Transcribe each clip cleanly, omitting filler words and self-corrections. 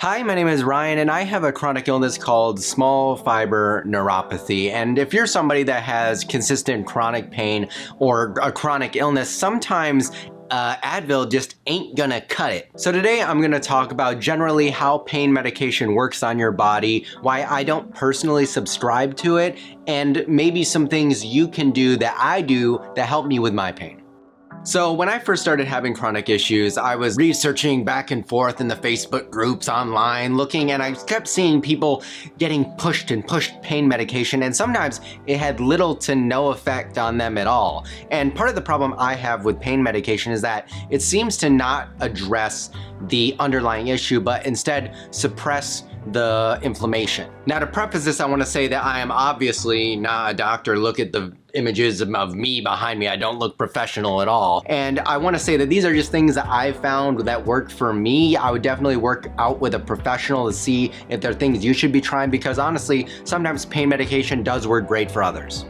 Hi, my name is Ryan and I have a chronic illness called small fiber neuropathy. And if you're somebody that has consistent chronic pain or a chronic illness, sometimes Advil just ain't gonna cut it. So today I'm gonna talk about generally how pain medication works on your body, why I don't personally subscribe to it, and maybe some things you can do that I do that help me with my pain. So when I first started having chronic issues, I was researching back and forth in the Facebook groups online, looking, and I kept seeing people getting pushed pain medication, and sometimes it had little to no effect on them at all. And part of the problem I have with pain medication is that it seems to not address the underlying issue, but instead suppress the inflammation. Now, to preface this, I want to say that I am obviously not a doctor. Look at the images of me behind me. I don't look professional at all. And I want to say that these are just things that I found that worked for me. I would definitely work out with a professional to see if there are things you should be trying, because honestly, sometimes pain medication does work great for others.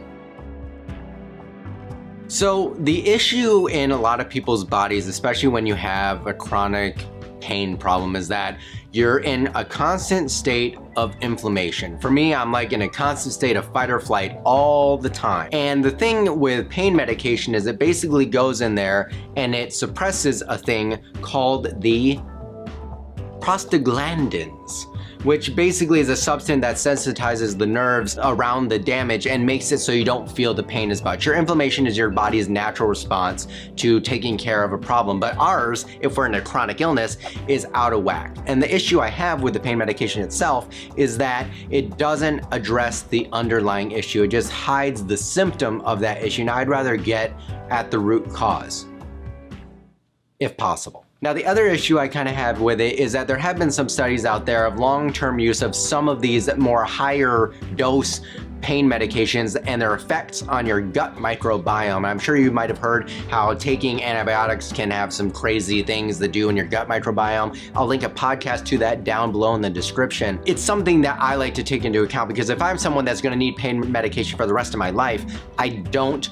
So the issue in a lot of people's bodies, especially when you have a chronic pain problem, is that you're in a constant state of inflammation. For me, I'm like in a constant state of fight or flight all the time. And the thing with pain medication is it basically goes in there and it suppresses a thing called the prostaglandins, which basically is a substance that sensitizes the nerves around the damage and makes it so you don't feel the pain as much. Your inflammation is your body's natural response to taking care of a problem, but ours, if we're in a chronic illness, is out of whack. And the issue I have with the pain medication itself is that it doesn't address the underlying issue. It just hides the symptom of that issue. Now, I'd rather get at the root cause, if possible. Now, the other issue I kind of have with it is that there have been some studies out there of long-term use of some of these more higher dose pain medications and their effects on your gut microbiome. I'm sure you might have heard how taking antibiotics can have some crazy things to do in your gut microbiome. I'll link a podcast to that down below in the description. It's something that I like to take into account, because if I'm someone that's going to need pain medication for the rest of my life, I don't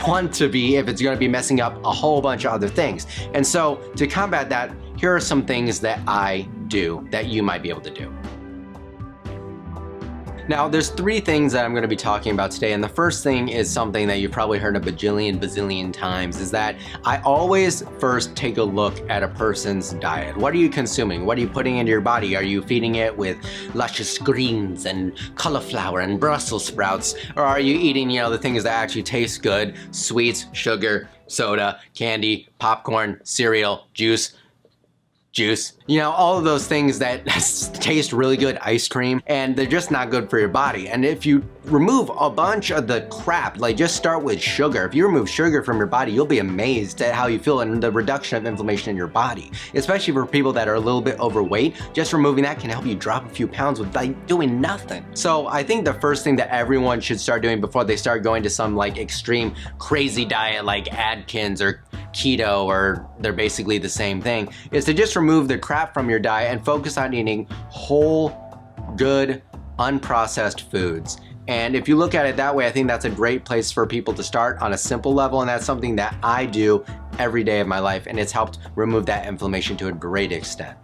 want to be if it's going to be messing up a whole bunch of other things. And so to combat that, here are some things that I do that you might be able to do. Now, there's three things that I'm going to be talking about today, and the first thing is something that you've probably heard a bazillion times, is that I always first take a look at a person's diet. What are you consuming? What are you putting into your body? Are you feeding it with luscious greens and cauliflower and Brussels sprouts? Or are you eating, the things that actually taste good? Sweets, sugar, soda, candy, popcorn, cereal, juice, all of those things that taste really good, ice cream, and they're just not good for your body. And if you remove a bunch of the crap, like just start with sugar. If you remove sugar from your body, you'll be amazed at how you feel and the reduction of inflammation in your body. Especially for people that are a little bit overweight, just removing that can help you drop a few pounds with doing nothing. So I think the first thing that everyone should start doing before they start going to some extreme crazy diet like Atkins or keto, or they're basically the same thing, is to just remove the crap from your diet and focus on eating whole, good, unprocessed foods. And if you look at it that way, I think that's a great place for people to start on a simple level, and that's something that I do every day of my life, and it's helped remove that inflammation to a great extent.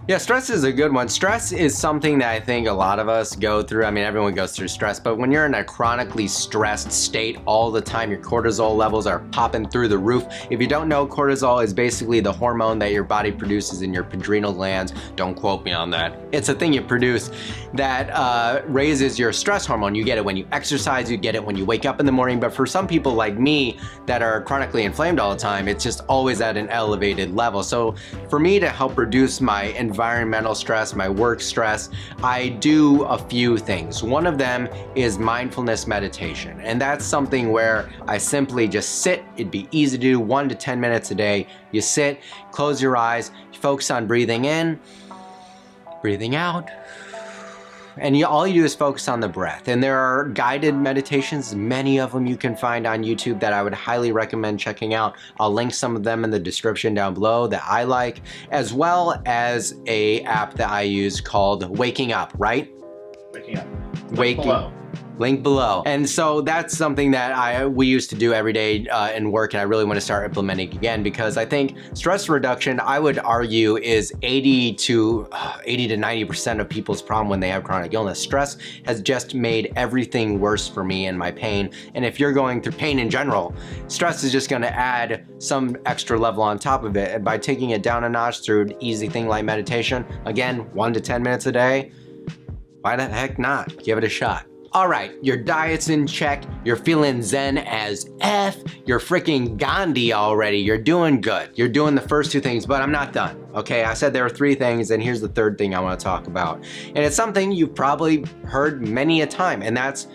Yeah, stress is a good one. Stress is something that I think a lot of us go through. I mean, everyone goes through stress, but when you're in a chronically stressed state all the time, your cortisol levels are popping through the roof. If you don't know, cortisol is basically the hormone that your body produces in your adrenal glands. Don't quote me on that. It's a thing you produce that raises your stress hormone. You get it when you exercise, you get it when you wake up in the morning, but for some people like me that are chronically inflamed all the time, it's just always at an elevated level. So for me to help reduce my environmental stress, my work stress, I do a few things. One of them is mindfulness meditation. And that's something where I simply just sit. It'd be easy to do, 1 to 10 minutes a day. You sit, close your eyes, focus on breathing in, breathing out. And all you do is focus on the breath. And there are guided meditations, many of them you can find on YouTube that I would highly recommend checking out. I'll link some of them in the description down below that I like, as well as a app that I use called Waking Up, right? Waking Up. link below. And so that's something that we used to do every day in work, and I really want to start implementing again, because I think stress reduction, I would argue, is 80 to 90% of people's problem when they have chronic illness. Stress has just made everything worse for me and my pain. And if you're going through pain in general, stress is just going to add some extra level on top of it. And by taking it down a notch through an easy thing like meditation, again, 1 to 10 minutes a day, why the heck not? Give it a shot. All right, your diet's in check, you're feeling zen as F, you're freaking Gandhi already, you're doing good. You're doing the first 2 things, but I'm not done, okay? I said there were 3 things, and here's the 3rd thing I wanna talk about. And it's something you've probably heard many a time, and that's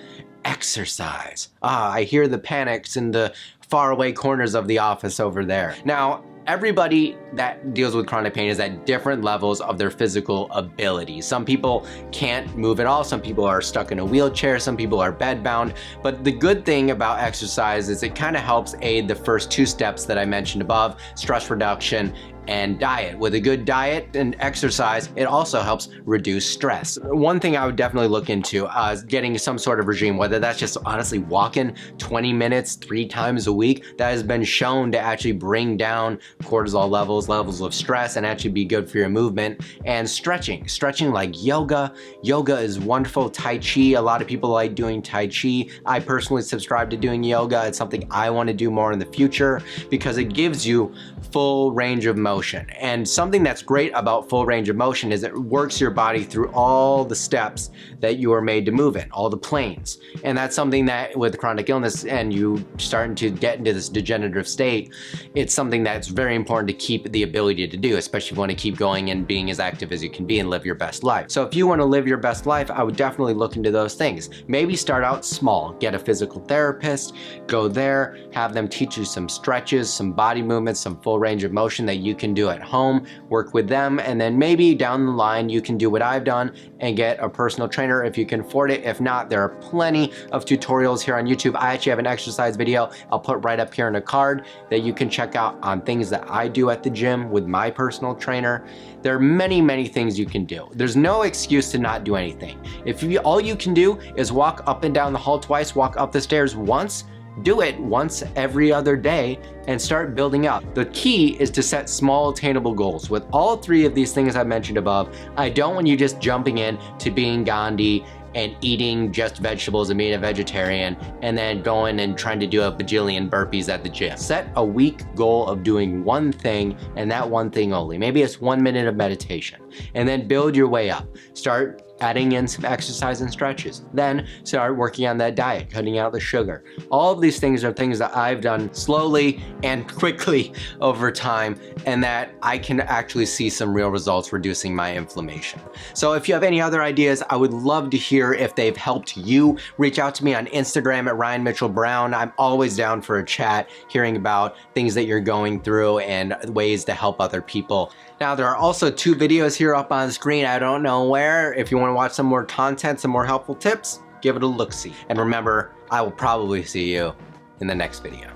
exercise. I hear the panics in the faraway corners of the office over there. Now, everybody that deals with chronic pain is at different levels of their physical ability. Some people can't move at all, some people are stuck in a wheelchair, some people are bedbound, but the good thing about exercise is it kind of helps aid the first 2 steps that I mentioned above, stress reduction and diet. With a good diet and exercise, it also helps reduce stress. One thing I would definitely look into is getting some sort of regime, whether that's just honestly walking 20 minutes 3 times a week. That has been shown to actually bring down cortisol levels of stress, and actually be good for your movement. And stretching like yoga. Yoga is wonderful. Tai Chi, a lot of people like doing Tai Chi. I personally subscribe to doing yoga. It's something I want to do more in the future because it gives you full range of motion. And something that's great about full range of motion is it works your body through all the steps that you are made to move in, all the planes. And that's something that with chronic illness and you starting to get into this degenerative state, it's something that's very important to keep the ability to do, especially if you want to keep going and being as active as you can be and live your best life. So if you want to live your best life, I would definitely look into those things. Maybe start out small, get a physical therapist, go there, have them teach you some stretches, some body movements, some full range of motion that you can do at home, work with them, and then maybe down the line you can do what I've done and get a personal trainer if you can afford it. If not, there are plenty of tutorials here on YouTube. I actually have an exercise video I'll put right up here in a card that you can check out on things that I do at the gym with my personal trainer. There are many things you can do. There's no excuse to not do anything. If all you can do is walk up and down the hall twice, walk up the stairs once, do it once every other day and start building up. The key is to set small attainable goals. With all 3 of these things I mentioned above, I don't want you just jumping in to being Gandhi and eating just vegetables and being a vegetarian and then going and trying to do a bajillion burpees at the gym. Set a week goal of doing one thing and that one thing only. Maybe it's 1 minute of meditation, and then build your way up. Start adding in some exercise and stretches. Then start working on that diet, cutting out the sugar. All of these things are things that I've done slowly and quickly over time, and that I can actually see some real results reducing my inflammation. So if you have any other ideas, I would love to hear if they've helped you. Reach out to me on Instagram at Ryan Mitchell Brown. I'm always down for a chat, hearing about things that you're going through and ways to help other people. Now, there are also 2 videos here up on the screen. I don't know where. If you want to watch some more content, some more helpful tips, give it a look-see. And remember, I will probably see you in the next video.